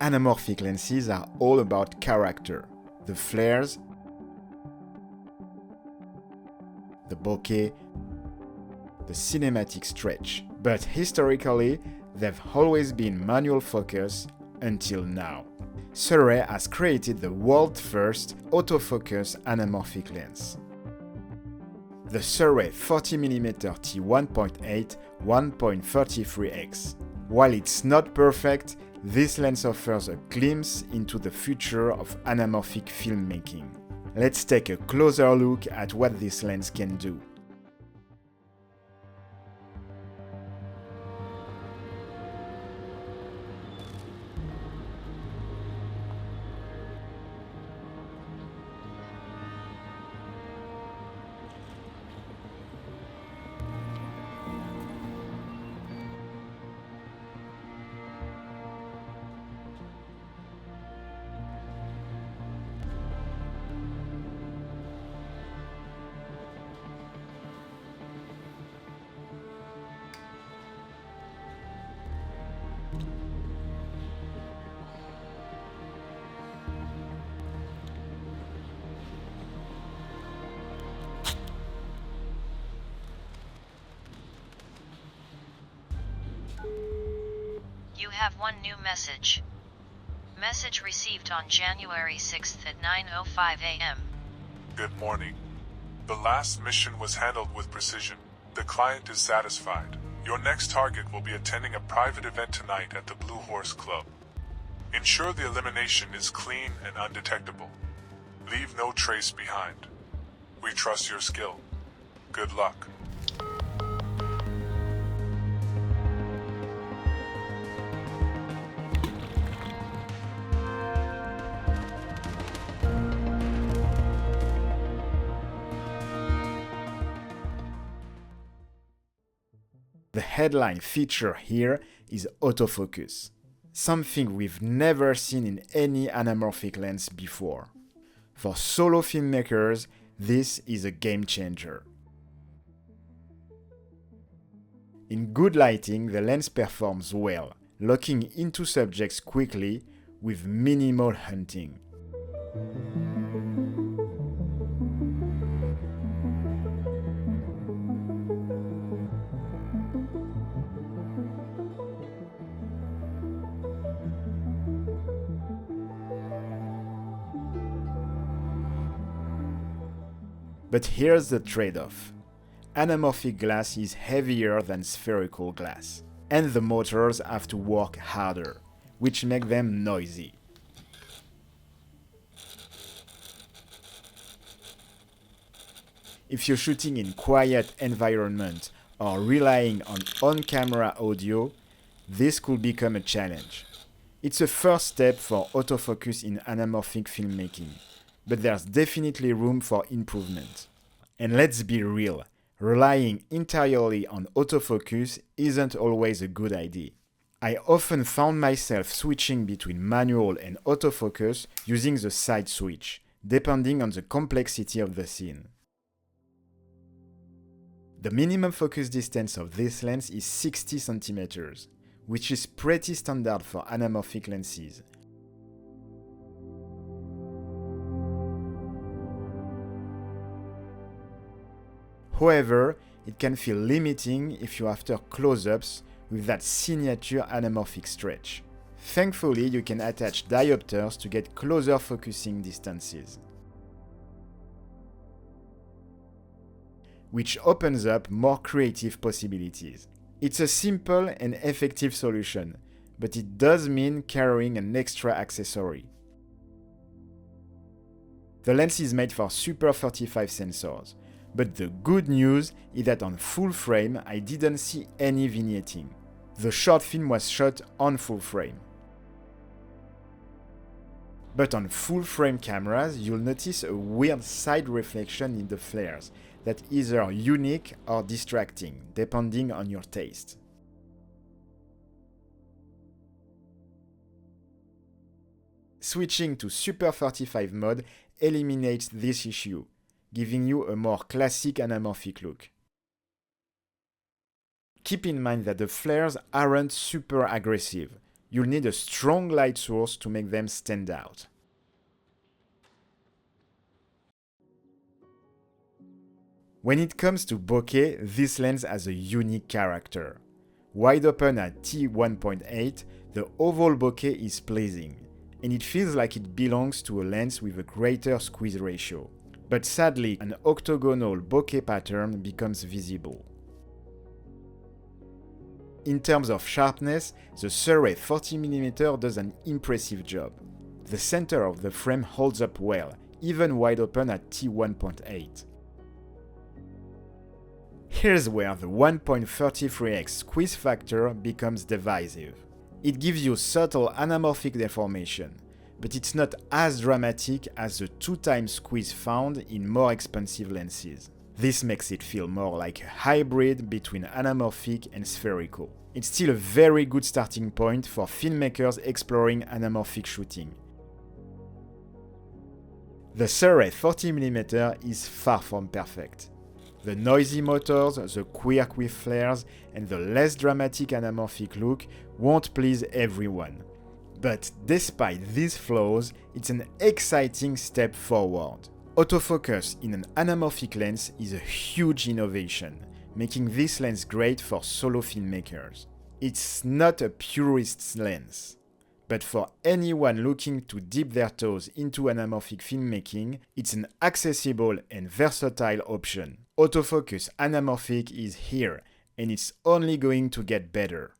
Anamorphic lenses are all about character. The flares, the bokeh, the cinematic stretch. But historically, they've always been manual focus until now. Sirui has created the world's first autofocus anamorphic lens. The Sirui 40mm T1.8 1.33x. While it's not perfect, this lens offers a glimpse into the future of anamorphic filmmaking. Let's take a closer look at what this lens can do. You have one new message. Message received on January 6th at 9:05 a.m. Good morning. The last mission was handled with precision. The client is satisfied. Your next target will be attending a private event tonight at the Blue Horse Club. Ensure the elimination is clean and undetectable. Leave no trace behind. We trust your skill. Good luck. The headline feature here is autofocus, something we've never seen in any anamorphic lens before. For solo filmmakers, this is a game changer. In good lighting, the lens performs well, locking into subjects quickly with minimal hunting. But here's the trade-off. Anamorphic glass is heavier than spherical glass, and the motors have to work harder, which make them noisy. If you're shooting in quiet environment or relying on on-camera audio, this could become a challenge. It's a first step for autofocus in anamorphic filmmaking, but there's definitely room for improvement. And let's be real, relying entirely on autofocus isn't always a good idea. I often found myself switching between manual and autofocus using the side switch, depending on the complexity of the scene. The minimum focus distance of this lens is 60 cm, which is pretty standard for anamorphic lenses. However, it can feel limiting if you're after close-ups with that signature anamorphic stretch. Thankfully, you can attach diopters to get closer focusing distances, which opens up more creative possibilities. It's a simple and effective solution, but it does mean carrying an extra accessory. The lens is made for Super 35 sensors, but the good news is that on full frame I didn't see any vignetting. The short film was shot on full frame. But on full frame cameras, you'll notice a weird side reflection in the flares that is either unique or distracting, depending on your taste. Switching to Super 35 mode eliminates this issue, giving you a more classic anamorphic look. Keep in mind that the flares aren't super aggressive. you'll need a strong light source to make them stand out. When it comes to bokeh, this lens has a unique character. Wide open at T1.8, the oval bokeh is pleasing, and it feels like it belongs to a lens with a greater squeeze ratio. But sadly, an octagonal bokeh pattern becomes visible. In terms of sharpness, the Sirui 40mm does an impressive job. The center of the frame holds up well, even wide open at T1.8. Here's where the 1.33x squeeze factor becomes divisive. It gives you subtle anamorphic deformation, but it's not as dramatic as the 2x squeeze found in more expensive lenses. This makes it feel more like a hybrid between anamorphic and spherical. It's still a very good starting point for filmmakers exploring anamorphic shooting. The Sirui 40mm is far from perfect. The noisy motors, the quirk with flares, and the less dramatic anamorphic look won't please everyone. But despite these flaws, it's an exciting step forward. Autofocus in an anamorphic lens is a huge innovation, making this lens great for solo filmmakers. It's not a purist's lens, but for anyone looking to dip their toes into anamorphic filmmaking, it's an accessible and versatile option. Autofocus anamorphic is here, and it's only going to get better.